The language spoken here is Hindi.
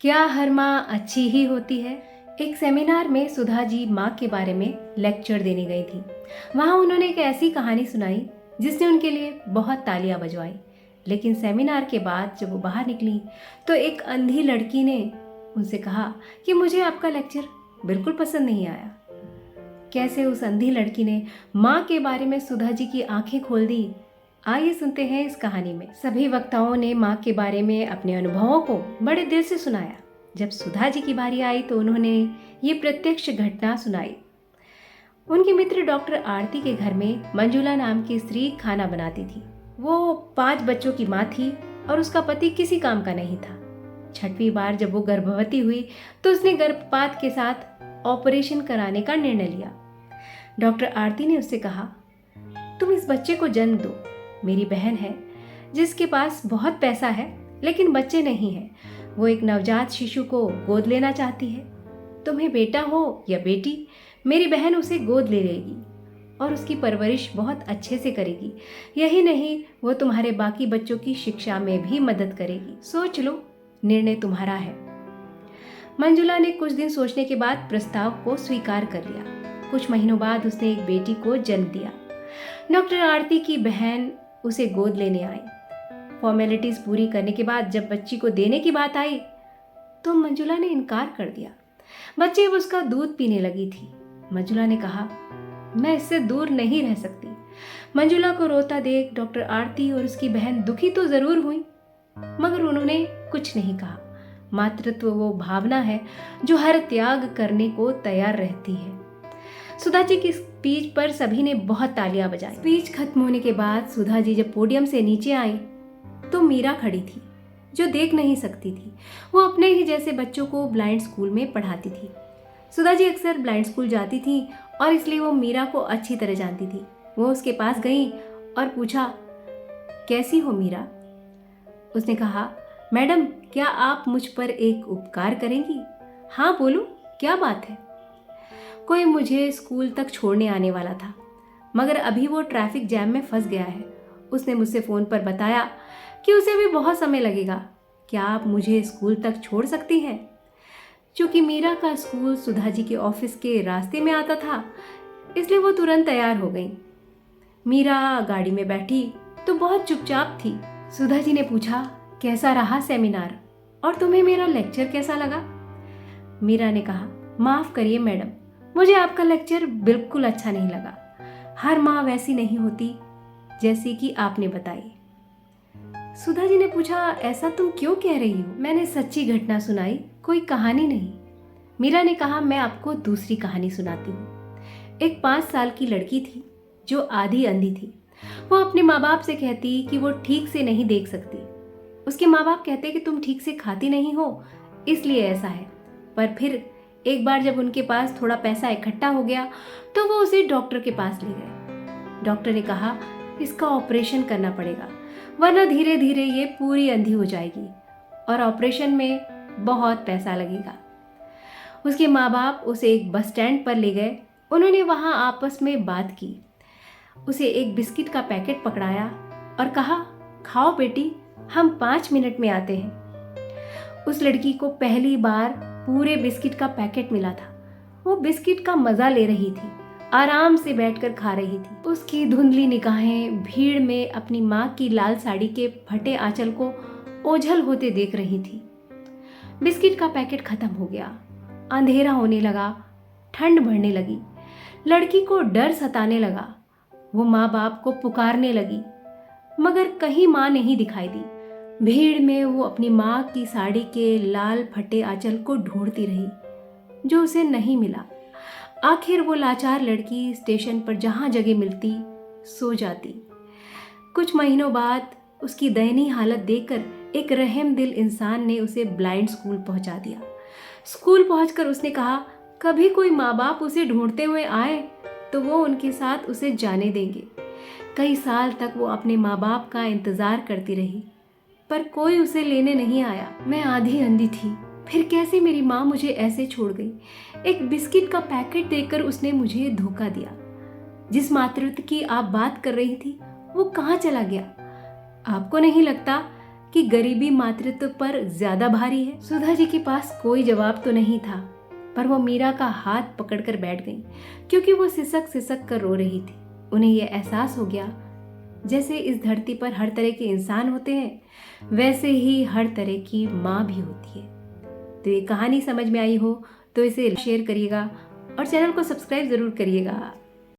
क्या हर माँ अच्छी ही होती है? एक सेमिनार में सुधा जी माँ के बारे में लेक्चर देने गई थी। वहाँ उन्होंने एक ऐसी कहानी सुनाई जिसने उनके लिए बहुत तालियां बजवाई। लेकिन सेमिनार के बाद जब वो बाहर निकली तो एक अंधी लड़की ने उनसे कहा कि मुझे आपका लेक्चर बिल्कुल पसंद नहीं आया। कैसे उस अंधी लड़की ने माँ के बारे में सुधा जी की आंखें खोल दी, आइए सुनते हैं इस कहानी में। सभी वक्ताओं ने माँ के बारे में अपने अनुभवों को बड़े दिल से सुनाया। जब सुधा जी की बारी आई तो उन्होंने ये प्रत्यक्ष घटना सुनाई। उनके मित्र डॉक्टर आरती के घर में मंजुला नाम की स्त्री खाना बनाती थी। वो 5 बच्चों की माँ थी और उसका पति किसी काम का नहीं था। 6वीं बार जब वो गर्भवती हुई तो उसने गर्भपात के साथ ऑपरेशन कराने का निर्णय लिया। डॉक्टर आरती ने उससे कहा, तुम इस बच्चे को जन्म दो। मेरी बहन है जिसके पास बहुत पैसा है लेकिन बच्चे नहीं हैं। वो एक नवजात शिशु को गोद लेना चाहती है। तुम्हें बेटा हो या बेटी, मेरी बहन उसे गोद ले लेगी और उसकी परवरिश बहुत अच्छे से करेगी। यही नहीं, वो तुम्हारे बाकी बच्चों की शिक्षा में भी मदद करेगी। सोच लो, निर्णय तुम्हारा है। मंजुला ने कुछ दिन सोचने के बाद प्रस्ताव को स्वीकार कर लिया। कुछ महीनों बाद उसने एक बेटी को जन्म दिया। डॉक्टर आरती की बहन उसे गोद लेने आई। फॉर्मेलिटीज पूरी करने के बाद जब बच्ची को देने की बात आई तो मंजुला ने इनकार कर दिया। बच्ची अब उसका दूध पीने लगी थी। मंजुला ने कहा, मैं इससे दूर नहीं रह सकती। मंजुला को रोता देख डॉक्टर आरती और उसकी बहन दुखी तो जरूर हुई, मगर उन्होंने कुछ नहीं कहा। मातृत्व वो भावना है जो हर त्याग करने को तैयार रहती है। सुधा जी की स्पीच पर सभी ने बहुत तालियां बजाई। स्पीच खत्म होने के बाद सुधा जी जब पोडियम से नीचे आई तो मीरा खड़ी थी, जो देख नहीं सकती थी। वो अपने ही जैसे बच्चों को ब्लाइंड स्कूल में पढ़ाती थी। सुधा जी अक्सर ब्लाइंड स्कूल जाती थी और इसलिए वो मीरा को अच्छी तरह जानती थी। वो उसके पास गई और पूछा, कैसी हो मीरा? उसने कहा, मैडम, क्या आप मुझ पर एक उपकार करेंगी? हाँ बोलो, क्या बात है? कोई मुझे स्कूल तक छोड़ने आने वाला था, मगर अभी वो ट्रैफिक जैम में फंस गया है। उसने मुझसे फ़ोन पर बताया कि उसे भी बहुत समय लगेगा। क्या आप मुझे स्कूल तक छोड़ सकती हैं? चूँकि मीरा का स्कूल सुधा जी के ऑफिस के रास्ते में आता था, इसलिए वो तुरंत तैयार हो गई। मीरा गाड़ी में बैठी तो बहुत चुपचाप थी। सुधा जी ने पूछा, कैसा रहा सेमिनार और तुम्हें मेरा लेक्चर कैसा लगा? मीरा ने कहा, माफ़ करिए मैडम, मुझे आपका लेक्चर बिल्कुल अच्छा नहीं लगा। हर माँ वैसी नहीं होती जैसी कि आपने बताई। सुधा जी ने पूछा, ऐसा तुम क्यों कह रही हो? मैंने सच्ची घटना सुनाई, कोई कहानी नहीं। मीरा ने कहा, मैं आपको दूसरी कहानी सुनाती हूँ। एक 5 साल की लड़की थी जो आधी अंधी थी। वो अपने माँ बाप से कहती कि वो ठीक से नहीं देख सकती। उसके माँ बाप कहते कि तुम ठीक से खाती नहीं हो, इसलिए ऐसा है। पर फिर एक बार जब उनके पास थोड़ा पैसा इकट्ठा हो गया तो वो उसे डॉक्टर के पास ले गए। डॉक्टर ने कहा, इसका ऑपरेशन करना पड़ेगा, वरना धीरे धीरे ये पूरी अंधी हो जाएगी और ऑपरेशन में बहुत पैसा लगेगा। उसके माँ बाप उसे एक बस स्टैंड पर ले गए। उन्होंने वहाँ आपस में बात की। उसे एक बिस्किट का पैकेट पकड़ाया और कहा, खाओ बेटी, हम 5 मिनट में आते हैं। उस लड़की को पहली बार पूरे बिस्किट का पैकेट मिला था। वो बिस्किट का मजा ले रही थी, आराम से बैठकर खा रही थी। उसकी धुंधली निगाहें भीड़ में अपनी माँ की लाल साड़ी के फटे आंचल को ओझल होते देख रही थी। बिस्किट का पैकेट खत्म हो गया। अंधेरा होने लगा, ठंड बढ़ने लगी। लड़की को डर सताने लगा। वो माँ बाप को पुकारने लगी, मगर कहीं माँ नहीं दिखाई दी। भीड़ में वो अपनी माँ की साड़ी के लाल फटे आंचल को ढूंढती रही, जो उसे नहीं मिला। आखिर वो लाचार लड़की स्टेशन पर जहाँ जगह मिलती सो जाती। कुछ महीनों बाद उसकी दयनीय हालत देखकर एक रहमदिल इंसान ने उसे ब्लाइंड स्कूल पहुंचा दिया। स्कूल पहुंचकर उसने कहा, कभी कोई माँ बाप उसे ढूंढते हुए आए तो वो उनके साथ उसे जाने देंगे। कई साल तक वो अपने माँ बाप का इंतजार करती रही, पर कोई उसे लेने नहीं आया। मैं आधी अंधी थी, फिर कैसे मेरी माँ मुझे ऐसे छोड़ गई? एक बिस्किट का पैकेट देकर उसने मुझे धोखा दिया। जिस मातृत्व की आप बात कर रही थी वो कहाँ चला गया? आपको नहीं लगता कि कि गरीबी मातृत्व पर ज्यादा भारी है? सुधा जी के पास कोई जवाब तो नहीं था, पर वो मीरा का हाथ पकड़कर बैठ गई, क्योंकि वो सिसक सिसक कर रो रही थी। उन्हें यह एहसास हो गया जैसे इस धरती पर हर तरह के इंसान होते हैं, वैसे ही हर तरह की माँ भी होती है। तो ये कहानी समझ में आई हो तो इसे शेयर करिएगा और चैनल को सब्सक्राइब जरूर करिएगा।